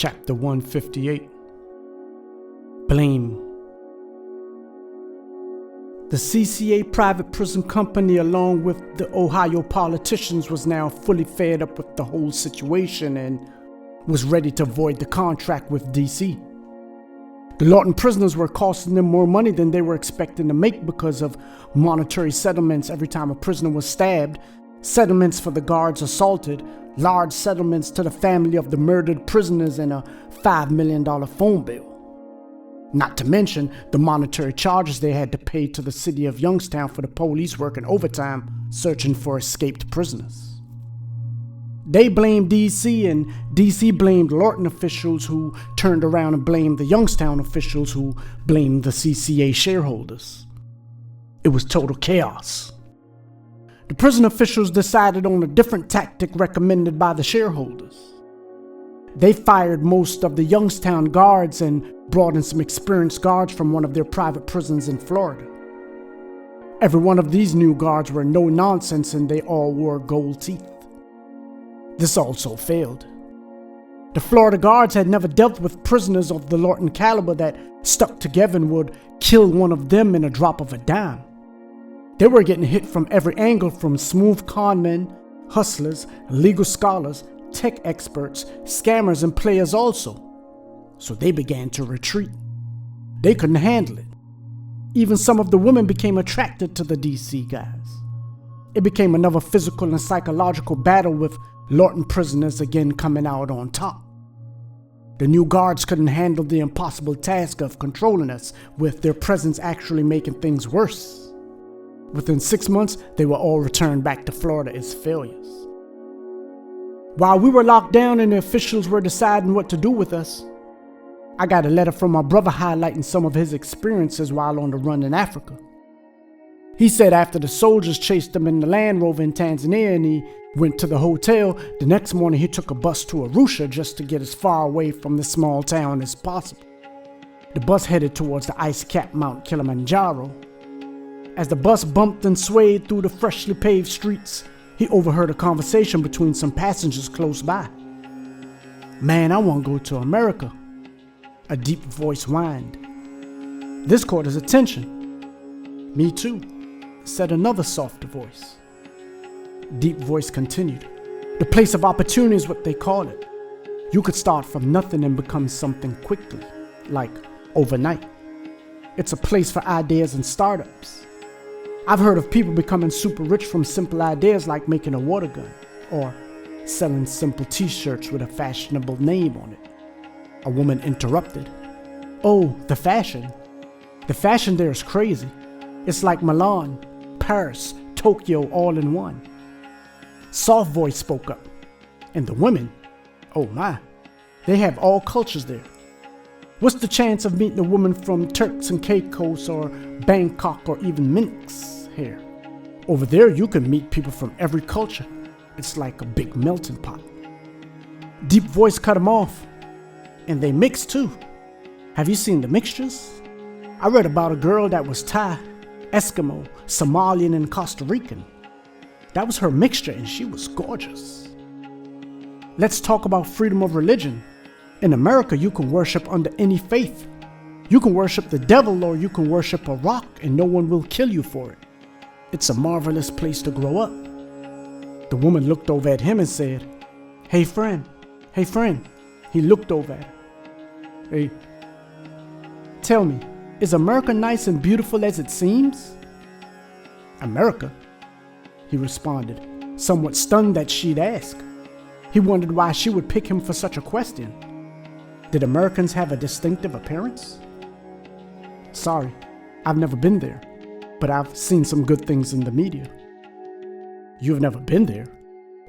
Chapter 158. Blame. The CCA private prison company, along with the Ohio politicians, was now fully fed up with the whole situation and was ready to void the contract with DC. The Lorton prisoners were costing them more money than they were expecting to make because of monetary settlements every time a prisoner was stabbed, settlements for the guards assaulted, large settlements to the family of the murdered prisoners, and a $5 million phone bill. Not to mention the monetary charges they had to pay to the city of Youngstown for the police working overtime searching for escaped prisoners. They blamed DC, and DC blamed Lorton officials, who turned around and blamed the Youngstown officials, who blamed the CCA shareholders. It was total chaos. The prison officials decided on a different tactic recommended by the shareholders. They fired most of the Youngstown guards and brought in some experienced guards from one of their private prisons in Florida. Every one of these new guards were no nonsense, and they all wore gold teeth. This also failed. The Florida guards had never dealt with prisoners of the Lorton caliber that stuck together and would kill one of them in a drop of a dime. They were getting hit from every angle, from smooth conmen, hustlers, legal scholars, tech experts, scammers, and players also. So they began to retreat. They couldn't handle it. Even some of the women became attracted to the DC guys. It became another physical and psychological battle, with Lorton prisoners again coming out on top. The new guards couldn't handle the impossible task of controlling us, with their presence actually making things worse. Within 6 months, they were all returned back to Florida as failures. While we were locked down and the officials were deciding what to do with us, I got a letter from my brother highlighting some of his experiences while on the run in Africa. He said after the soldiers chased him in the Land Rover in Tanzania and he went to the hotel, the next morning he took a bus to Arusha just to get as far away from the small town as possible. The bus headed towards the ice-capped Mount Kilimanjaro. As the bus bumped and swayed through the freshly paved streets, he overheard a conversation between some passengers close by. "Man, I want to go to America," a deep voice whined. This caught his attention. "Me too," said another softer voice. Deep voice continued. "The place of opportunity is what they call it. You could start from nothing and become something quickly, like overnight. It's a place for ideas and startups. I've heard of people becoming super rich from simple ideas like making a water gun or selling simple t-shirts with a fashionable name on it." A woman interrupted. "Oh, the fashion. The fashion there is crazy. It's like Milan, Paris, Tokyo all in one." Soft voice spoke up. "And the women? Oh my, they have all cultures there. What's the chance of meeting a woman from Turks and Caicos or Bangkok or even Minsk here? Over there you can meet people from every culture. It's like a big melting pot." Deep voice cut him off. "And they mix too. Have you seen the mixtures? I read about a girl that was Thai, Eskimo, Somalian, and Costa Rican. That was her mixture and she was gorgeous." Let's talk about freedom of religion. In America, you can worship under any faith. You can worship the devil or you can worship a rock and no one will kill you for it. It's a marvelous place to grow up." The woman looked over at him and said, Hey friend. He looked over at her. "Hey, tell me, is America nice and beautiful as it seems?" "America?" he responded, somewhat stunned that she'd ask. He wondered why she would pick him for such a question. Did Americans have a distinctive appearance? "Sorry, I've never been there, but I've seen some good things in the media." "You've never been there?"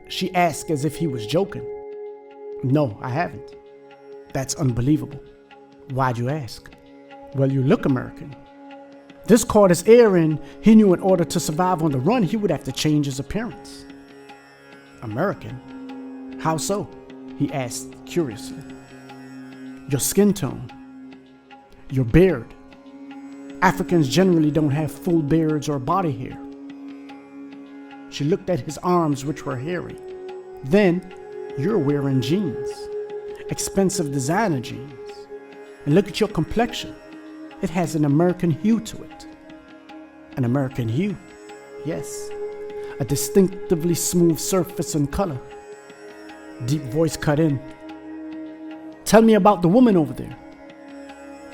she asked as if he was joking. "No, I haven't." "That's unbelievable. Why'd you ask?" "Well, you look American." This caught his ear, and he knew in order to survive on the run, he would have to change his appearance. "American? How so?" he asked curiously. "Your skin tone. Your beard. Africans generally don't have full beards or body hair." She looked at his arms, which were hairy. "Then, you're wearing jeans. expensive designer jeans. And look at your complexion. It has an American hue to it. An American hue, yes. A distinctively smooth surface and color. Deep voice cut in. Tell me about the woman over there.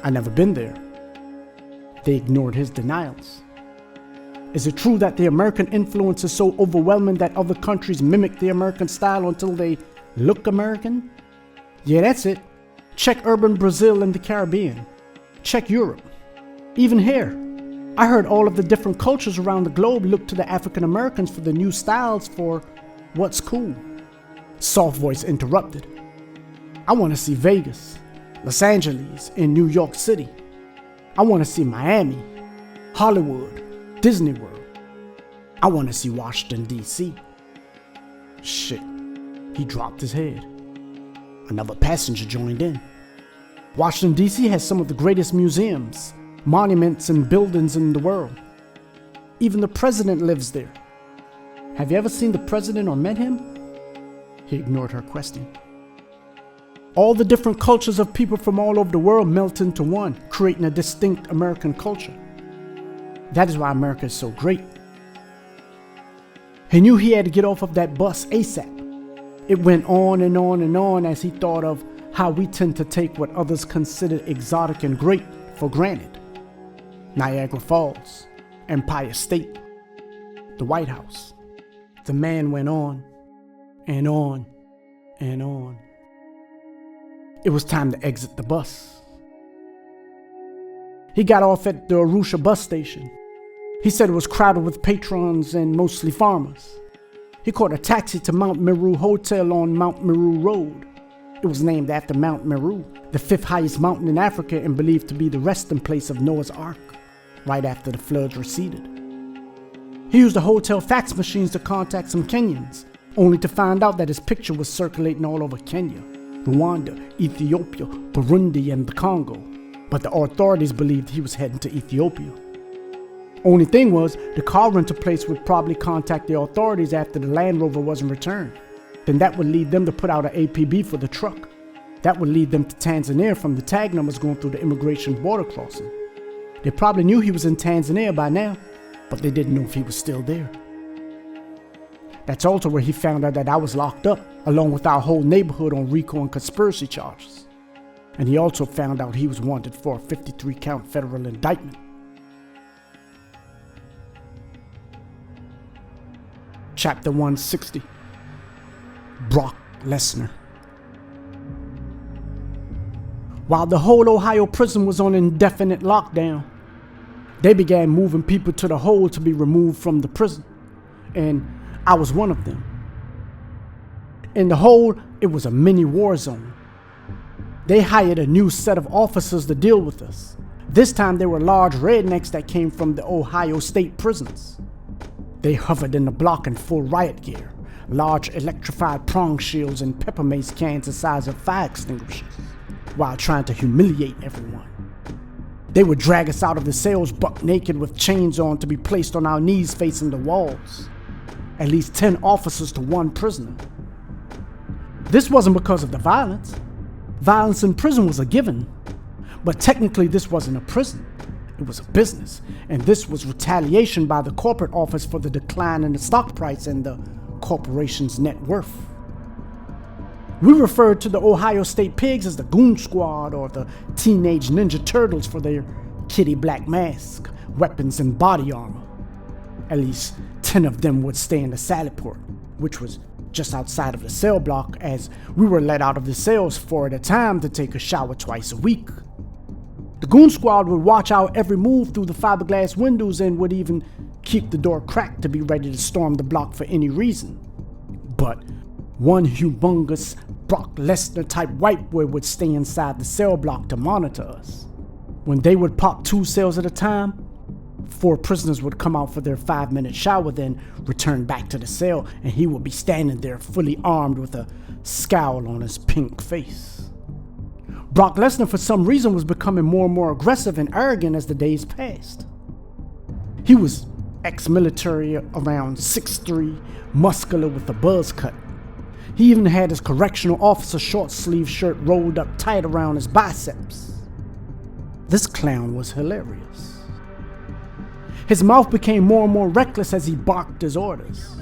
I never been there. They ignored his denials. Is it true that the American influence is so overwhelming that other countries mimic the American style until they look American? Yeah, that's it. Check urban Brazil and the Caribbean. Check Europe. Even here. I heard all of the different cultures around the globe look to the African Americans for the new styles for what's cool. Soft voice interrupted. I want to see Vegas, Los Angeles, and New York City. I want to see Miami, Hollywood, Disney World. I want to see Washington, D.C. Shit, he dropped his head. Another passenger joined in. Washington, D.C. has some of the greatest museums, monuments, and buildings in the world. Even the president lives there. Have you ever seen the president or met him? He ignored her question. All the different cultures of people from all over the world melt into one, creating a distinct American culture. That is why America is so great. He knew he had to get off of that bus ASAP. It went on and on and on as he thought of how we tend to take what others consider exotic and great for granted. Niagara Falls, Empire State, the White House. The man went on and on and on. It was time to exit the bus. He got off at the Arusha bus station. He said it was crowded with patrons and mostly farmers. He caught a taxi to Mount Meru Hotel on Mount Meru Road. It was named after Mount Meru, the fifth highest mountain in Africa and believed to be the resting place of Noah's Ark, right after the floods receded. He used the hotel fax machines to contact some Kenyans, only to find out that his picture was circulating all over Kenya, Rwanda, Ethiopia, Burundi, and the Congo. But the authorities believed he was heading to Ethiopia. Only thing was, the car rental place would probably contact the authorities after the Land Rover wasn't returned. Then that would lead them to put out an APB for the truck. That would lead them to Tanzania from the tag numbers going through the immigration border crossing. They probably knew he was in Tanzania by now, but they didn't know if he was still there. That's also where he found out that I was locked up, along with our whole neighborhood on RICO and conspiracy charges. And he also found out he was wanted for a 53-count federal indictment. Chapter 160. Brock Lesnar. While the whole Ohio prison was on indefinite lockdown, they began moving people to the hole to be removed from the prison, and I was one of them. In the hole, it was a mini war zone. They hired a new set of officers to deal with us. This time they were large rednecks that came from the Ohio state prisons. They hovered in the block in full riot gear, large electrified prong shields and pepper mace cans the size of fire extinguishers, while trying to humiliate everyone. They would drag us out of the cells buck naked with chains on to be placed on our knees facing the walls. At least 10 officers to one prisoner. This wasn't because of the violence. Violence in prison was a given. But technically this wasn't a prison. It was a business, and this was retaliation by the corporate office for the decline in the stock price and the corporation's net worth. We referred to the Ohio State Pigs as the Goon Squad or the Teenage Ninja Turtles for their kitty black mask, weapons, and body armor. At least 10 of them would stay in the salad port, which was just outside of the cell block, as we were let out of the cells 4 at a time to take a shower twice a week. The Goon Squad would watch our every move through the fiberglass windows and would even keep the door cracked to be ready to storm the block for any reason. But one humongous Brock Lesnar type white boy would stay inside the cell block to monitor us. When they would pop 2 cells at a time, 4 prisoners would come out for their 5-minute shower, then return back to the cell, and he would be standing there fully armed with a scowl on his pink face. Brock Lesnar, for some reason, was becoming more and more aggressive and arrogant as the days passed. He was ex-military, around 6'3", muscular with a buzz cut. He even had his correctional officer short sleeve shirt rolled up tight around his biceps. This clown was hilarious. His mouth became more and more reckless as he barked his orders.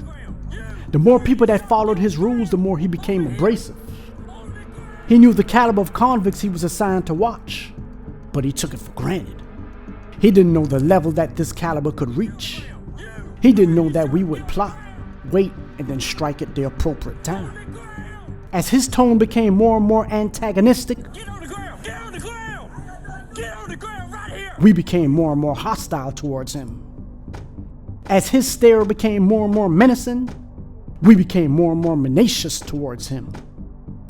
The more people that followed his rules, the more he became abrasive. He knew the caliber of convicts he was assigned to watch, but he took it for granted. He didn't know the level that this caliber could reach. He didn't know that we would plot, wait, and then strike at the appropriate time. As his tone became more and more antagonistic, we became more and more hostile towards him. As his stare became more and more menacing, we became more and more tenacious towards him.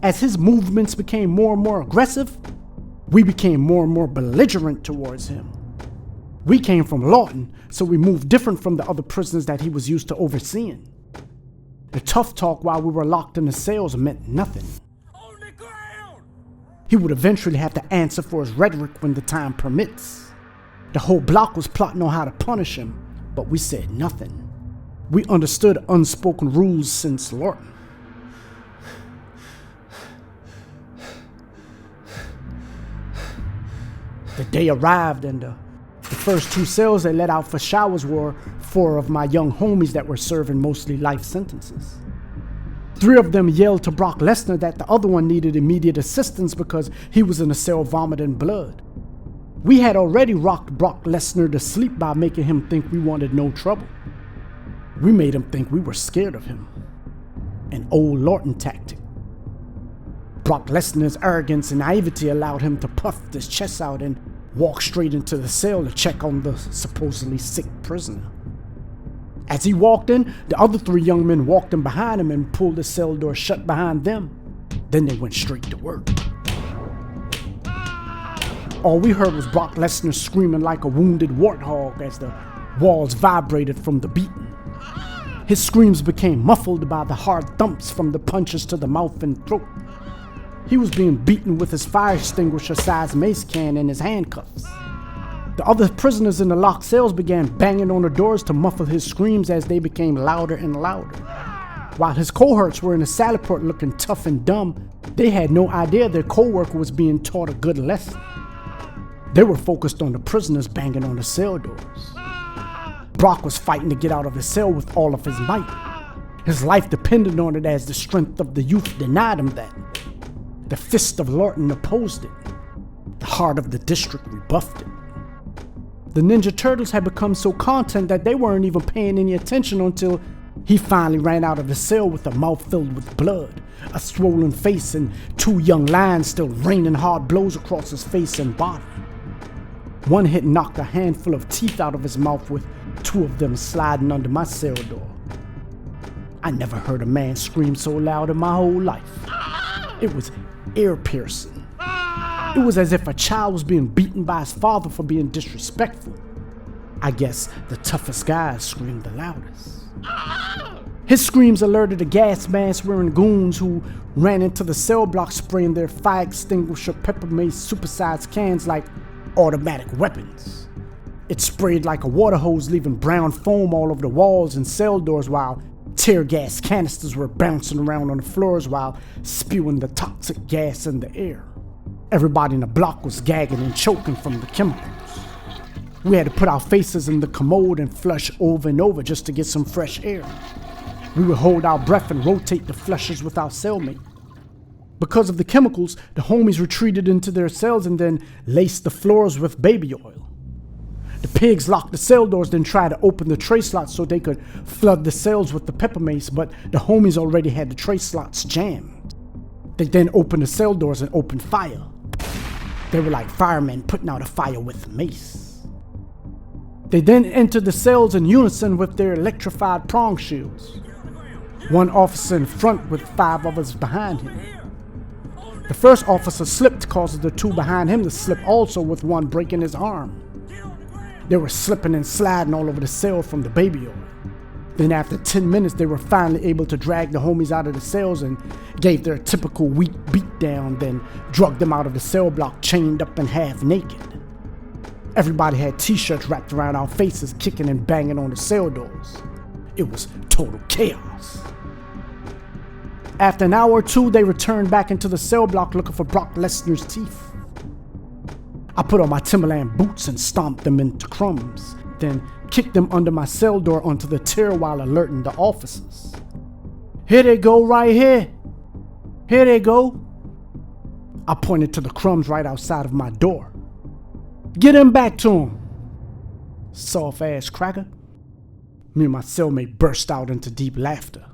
As his movements became more and more aggressive, we became more and more belligerent towards him. We came from Lorton, so we moved different from the other prisoners that he was used to overseeing. The tough talk while we were locked in the cells meant nothing. He would eventually have to answer for his rhetoric when the time permits. The whole block was plotting on how to punish him, but we said nothing. We understood unspoken rules since Lorton. The day arrived, and the first 2 cells they let out for showers were 4 of my young homies that were serving mostly life sentences. 3 of them yelled to Brock Lesnar that the other one needed immediate assistance because he was in a cell vomiting blood. We had already rocked Brock Lesnar to sleep by making him think we wanted no trouble. We made him think we were scared of him. An old Lorton tactic. Brock Lesnar's arrogance and naivety allowed him to puff his chest out and walk straight into the cell to check on the supposedly sick prisoner. As he walked in, the other 3 young men walked in behind him and pulled the cell door shut behind them. Then they went straight to work. All we heard was Brock Lesnar screaming like a wounded warthog as the walls vibrated from the beating. His screams became muffled by the hard thumps from the punches to the mouth and throat. He was being beaten with his fire extinguisher-sized mace can in his handcuffs. The other prisoners in the locked cells began banging on the doors to muffle his screams as they became louder and louder. While his cohorts were in the salad port looking tough and dumb, they had no idea their co-worker was being taught a good lesson. They were focused on the prisoners banging on the cell doors. Brock was fighting to get out of his cell with all of his might. His life depended on it as the strength of the youth denied him that. The fist of Lorton opposed it. The heart of the district rebuffed it. The Ninja Turtles had become so content that they weren't even paying any attention until he finally ran out of the cell with a mouth filled with blood, a swollen face, and 2 young lions still raining hard blows across his face and body. One hit knocked a handful of teeth out of his mouth, with 2 of them sliding under my cell door. I never heard a man scream so loud in my whole life. It was ear-piercing. It was as if a child was being beaten by his father for being disrespectful. I guess the toughest guys screamed the loudest. His screams alerted the gas mask-wearing goons who ran into the cell block spraying their fire extinguisher pepper mace supersized cans like automatic weapons. It sprayed like a water hose, leaving brown foam all over the walls and cell doors, while tear gas canisters were bouncing around on the floors while spewing the toxic gas in the air. Everybody in the block was gagging and choking from the chemicals. We had to put our faces in the commode and flush over and over just to get some fresh air. We would hold our breath and rotate the flushes with our cellmate. Because of the chemicals, the homies retreated into their cells and then laced the floors with baby oil. The pigs locked the cell doors, then tried to open the tray slots so they could flood the cells with the pepper mace, but the homies already had the tray slots jammed. They then opened the cell doors and opened fire. They were like firemen putting out a fire with mace. They then entered the cells in unison with their electrified prong shields. 1 officer in front with 5 others behind him. The first officer slipped, causing the 2 behind him to slip also, with 1 breaking his arm. They were slipping and sliding all over the cell from the baby oil. Then after 10 minutes, they were finally able to drag the homies out of the cells and gave their typical weak beatdown, then drugged them out of the cell block chained up and half naked. Everybody had t-shirts wrapped around our faces, kicking and banging on the cell doors. It was total chaos. After an hour or two, they returned back into the cell block looking for Brock Lesnar's teeth. I put on my Timberland boots and stomped them into crumbs, then kicked them under my cell door onto the tier while alerting the officers. "Here they go, right here. Here they go." I pointed to the crumbs right outside of my door. "Get him back to him." Soft ass cracker. Me and my cellmate burst out into deep laughter.